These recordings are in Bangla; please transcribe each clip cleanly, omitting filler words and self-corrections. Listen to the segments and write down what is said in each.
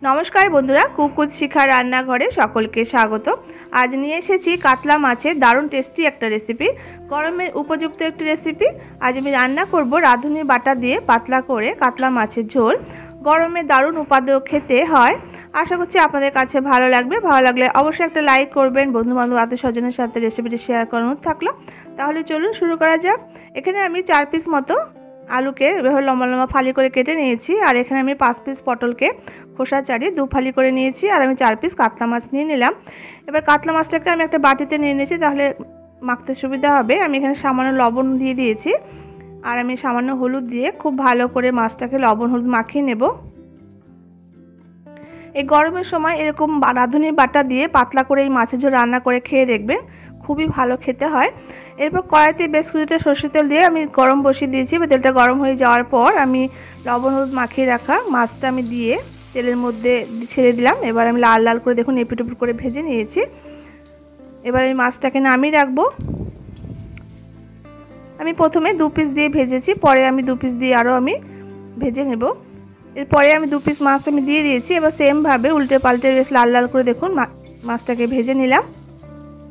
নমস্কার বন্ধুরা, কুকুত শিখা রান্নাঘরে সকলকে স্বাগত। আজ নিয়ে এসেছি কাতলা মাছের দারুণ টেস্টি একটা রেসিপি, গরমের উপযুক্ত একটি রেসিপি। আজ আমি রান্না করব রাঁধুনি বাটা দিয়ে পাতলা করে কাতলা মাছের ঝোল। গরমে দারুণ উপাদেয় খেতে হয়। আশা করছি আপনাদের কাছে ভালো লাগবে। ভালো লাগলে অবশ্যই একটা লাইক করবেন, বন্ধুবান্ধব আত্মীয় স্বজনের সাথে রেসিপিটি শেয়ার করানো থাকলো। তাহলে চলুন শুরু করা যাক। এখানে আমি 4 পিস মতো আলুকে এভাবে লম্বা লম্বা ফালি করে কেটে নিয়েছি, আর এখানে আমি 5 পিস পটলকে খোসা ছাড়িয়ে 2 ফালি করে নিয়েছি, আর আমি 4 পিস কাতলা মাছ নিয়ে নিলাম। এবার কাতলা মাছটাকে আমি একটা বাটিতে নিয়ে নিয়েছি, তাহলে মাখতে সুবিধা হবে। আমি এখানে সামান্য লবণ দিয়ে দিয়েছি, আর আমি সামান্য হলুদ দিয়ে খুব ভালো করে মাছটাকে লবণ হলুদ মাখিয়ে নেব। এই গরমের সময় এরকম রাঁধুনি বাটা দিয়ে পাতলা করে এই মাছের ঝোল রান্না করে খেয়ে দেখবেন, খুবই ভালো খেতে হয়। এরপর কড়াইতে বেশ কিছুটা সরষের তেল দিয়ে আমি গরম বসিয়ে দিয়েছি। তেলটা গরম হয়ে যাওয়ার পর আমি লবণ হলুদ মাখিয়ে রাখা মাছটা আমি দিয়ে তেলের মধ্যে ছেড়ে দিলাম। এবার আমি লাল লাল করে দেখুন এপিট ওপিট করে ভেজে নিয়েছি। এবার এই মাছটাকে নামিয়ে রাখবো। আমি প্রথমে 2 পিস দিয়ে ভেজেছি, পরে আমি 2 পিস দিয়ে আরও আমি ভেজে নেব। এরপরে আমি 2 পিস মাছ আমি দিয়ে দিয়েছি। এবার সেমভাবে উল্টে পাল্টে বেশ লাল লাল করে দেখুন মাছটাকে ভেজে নিলাম।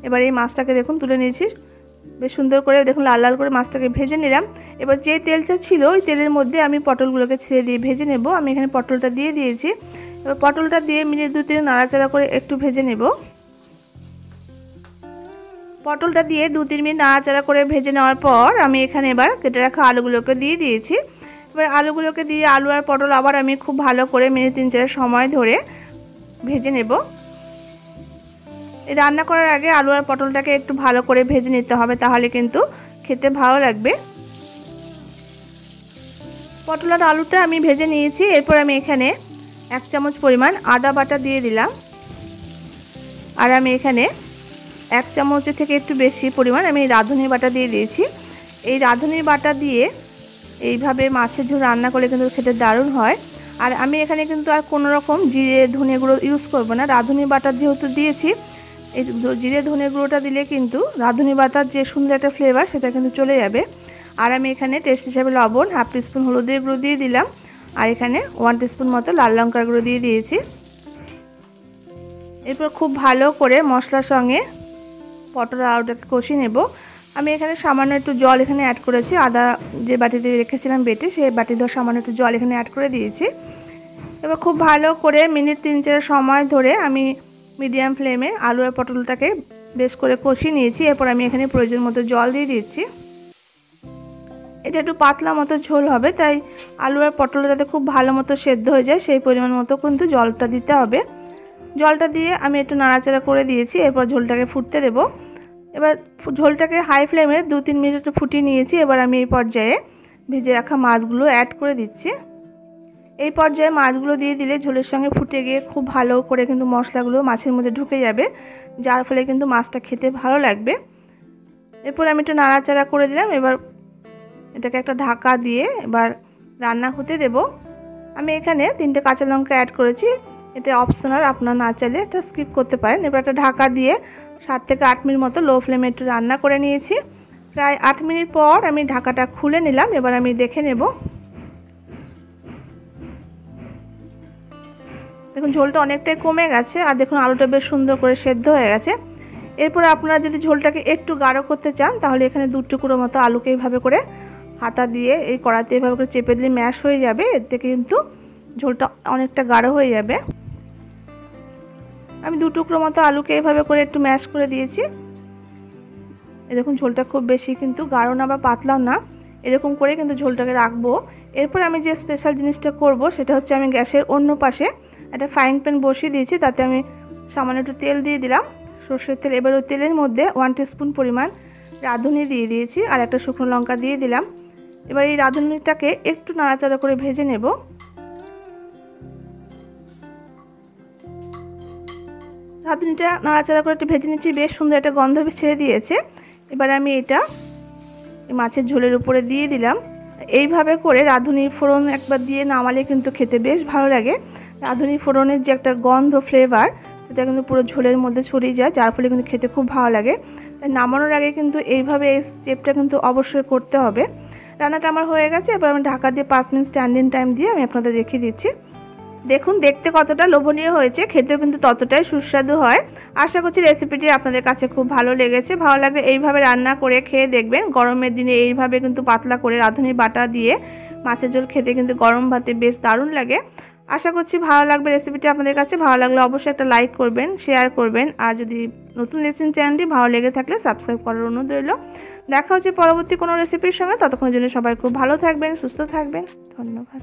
এবার এই মাছটাকে দেখুন তুলে নিয়েছি, বেশ সুন্দর করে দেখুন লাল লাল করে মাছটাকে ভেজে নিলাম। এবার যে তেলটা ছিল ওই তেলের মধ্যে আমি পটলগুলোকে ছেড়ে দিয়ে ভেজে নেব। আমি এখানে পটলটা দিয়ে দিয়েছি। এবার পটলটা দিয়ে মিনিট 2-3 নাড়াচাড়া করে একটু ভেজে নেব। পটলটা দিয়ে 2-3 মিনিট নাড়াচাড়া করে ভেজে নেওয়ার পর আমি এখানে এবার কেটে রাখা আলুগুলোকে দিয়ে দিয়েছি। এবার আলুগুলোকে দিয়ে আলু আর পটল আবার আমি খুব ভালো করে মিনিট 3-4 সময় ধরে ভেজে নেব। এই রান্না করার আগে আলু আর পটলটাকে একটু ভালো করে ভেজে নিতে হবে, তাহলে কিন্তু খেতে ভালো লাগবে। পটল আর আলুটা আমি ভেজে নিয়েছি। এরপর আমি এখানে 1 চামচ পরিমাণ আদা বাটা দিয়ে দিলাম, আর আমি এখানে 1 চামচের থেকে একটু বেশি পরিমাণ আমি রাঁধুনি বাটা দিয়ে দিয়েছি। এই রাঁধুনি বাটা দিয়ে এইভাবে মাছের ঝোল রান্না করলে কিন্তু খেতে দারুণ হয়। আর আমি এখানে কিন্তু আর কোনো রকম জিরে ধনে গুঁড়ো ইউজ করব না। রাঁধুনি বাটা যেহেতু দিয়েছি, এই জিরে ধনে গুঁড়োটা দিলে কিন্তু রাঁধুনি বাটার যে সুন্দর একটা ফ্লেভার সেটা কিন্তু চলে যাবে। আর আমি এখানে টেস্ট হিসাবে লবণ, 1/2 টিস্পুন হলুদের গুঁড়ো দিয়ে দিলাম, আর এখানে 1 টিস্পুন মতো লাল লঙ্কার গুঁড়ো দিয়ে দিয়েছি। এরপর খুব ভালো করে মশলার সঙ্গে পটল আর আলুটাকে কষিয়ে নেব। আমি এখানে সামান্য একটু জল এখানে অ্যাড করেছি। আদা যে বাটিতে রেখেছিলাম বেটে, সেই বাটি ধরে সামান্য একটু জল এখানে অ্যাড করে দিয়েছি। এবার খুব ভালো করে মিনিট 3-4 সময় ধরে আমি মিডিয়াম ফ্লেমে আলু আর পটলটাকে বেশ করে কষিয়ে নিয়েছি। এরপর আমি এখানে প্রয়োজন মতো জল দিয়ে দিচ্ছি। এটা একটু পাতলা মতো ঝোল হবে, তাই আলু আর পটল যাতে খুব ভালো মতো সেদ্ধ হয়ে যায় সেই পরিমাণ মতো কিন্তু জলটা দিতে হবে। জলটা দিয়ে আমি একটু নাড়াচাড়া করে দিয়েছি। এরপর ঝোলটাকে ফুটতে দেব। এবার ঝোলটাকে হাই ফ্লেমে 2-3 মিনিট একটু ফুটিয়ে নিয়েছি। এবার আমি এই পর্যায়ে ভেজে রাখা মাছগুলো অ্যাড করে দিচ্ছি। এই পর্যায়ে মাছগুলো দিয়ে দিলে ঝোলের সঙ্গে ফুটে গিয়ে খুব ভালো করে কিন্তু মশলাগুলো মাছের মধ্যে ঢুকে যাবে, যার ফলে কিন্তু মাছটা খেতে ভালো লাগবে। এরপর আমি একটু নাড়াচাড়া করে দিলাম। এবার এটাকে একটা ঢাকা দিয়ে এবার রান্না হতে দেব। আমি এখানে 3টে কাঁচা লঙ্কা অ্যাড করেছি, এটা অপশনাল, আপনারা না চাইলে এটা স্কিপ করতে পারেন। এবার একটা ঢাকা দিয়ে 7 থেকে 8 মিনিট মতো লো ফ্লেমে একটু রান্না করে নিয়েছি। প্রায় 8 মিনিট পর আমি ঢাকাটা খুলে নিলাম। এবার আমি দেখে নেব। দেখুন ঝোলটা অনেকটাই কমে গেছে, আর দেখুন আলুটা বেশ সুন্দর করে সেদ্ধ হয়ে গেছে। এরপর আপনারা যদি ঝোলটাকে একটু গাঢ় করতে চান, তাহলে এখানে 2 টুকরো মতো আলুকে এইভাবে করে হাতা দিয়ে এই কড়াইতে এইভাবে করে চেপে দিলে ম্যাশ হয়ে যাবে। এতে কিন্তু ঝোলটা অনেকটা গাঢ় হয়ে যাবে। আমি 2 টুকরো মতো আলুকে এইভাবে করে একটু ম্যাশ করে দিয়েছি। এই দেখুন ঝোলটা খুব বেশি কিন্তু গাঢ় না বা পাতলাও না, এরকম করে কিন্তু ঝোলটাকে রাখবো। এরপর আমি যে স্পেশাল জিনিসটা করব সেটা হচ্ছে আমি গ্যাসের অন্য পাশে একটা ফ্রাইং প্যান বসিয়ে দিয়েছি, তাতে আমি সামান্য একটু তেল দিয়ে দিলাম, সরষের তেল। এবার ওই তেলের মধ্যে 1 টিস্পুন পরিমাণ রাঁধুনি দিয়ে দিয়েছি, আর একটা শুকনো লঙ্কা দিয়ে দিলাম। এবার এই রাঁধুনিটাকে একটু নাড়াচাড়া করে ভেজে নেব। রাঁধুনিটা নাড়াচাড়া করে একটু ভেজে নিচ্ছি, বেশ সুন্দর একটা গন্ধ ছেড়ে দিয়েছে। এবার আমি এটা মাছের ঝোলের উপরে দিয়ে দিলাম। এইভাবে করে রাঁধুনি ফোড়ন একবার দিয়ে নামালে কিন্তু খেতে বেশ ভালো লাগে। রাঁধুনি ফোড়নের যে একটা গন্ধ ফ্লেভার সেটা কিন্তু পুরো ঝোলের মধ্যে ছড়িয়ে যায়, যার ফলে কিন্তু খেতে খুব ভালো লাগে। নামানোর আগে কিন্তু এইভাবে এই স্টেপটা কিন্তু অবশ্যই করতে হবে। রান্নাটা আমার হয়ে গেছে। এবার আমি ঢাকা দিয়ে 5 মিনিট স্ট্যান্ডিং টাইম দিয়ে আমি আপনাদের দেখিয়ে দিচ্ছি। দেখুন দেখতে কতটা লোভনীয় হয়েছে, খেতেও কিন্তু ততটাই সুস্বাদু হয়। আশা করছি রেসিপিটি আপনাদের কাছে খুব ভালো লেগেছে। ভালো লাগলে এইভাবে রান্না করে খেয়ে দেখবেন। গরমের দিনে এইভাবে কিন্তু পাতলা করে রাঁধুনি বাটা দিয়ে মাছের ঝোল খেতে কিন্তু গরম ভাতে বেশ দারুণ লাগে। আশা করছি ভালো লাগবে রেসিপিটি আপনাদের কাছে। ভালো লাগলে অবশ্যই একটা লাইক করবেন, শেয়ার করবেন, আর যদি নতুন দেখছেন চ্যানেলটি ভালো লেগে থাকলে সাবস্ক্রাইব করার অনুরোধ রইল। দেখা হচ্ছে পরবর্তী কোনো রেসিপির সঙ্গে। ততক্ষণের জন্য সবাই খুব ভালো থাকবেন, সুস্থ থাকবেন। ধন্যবাদ।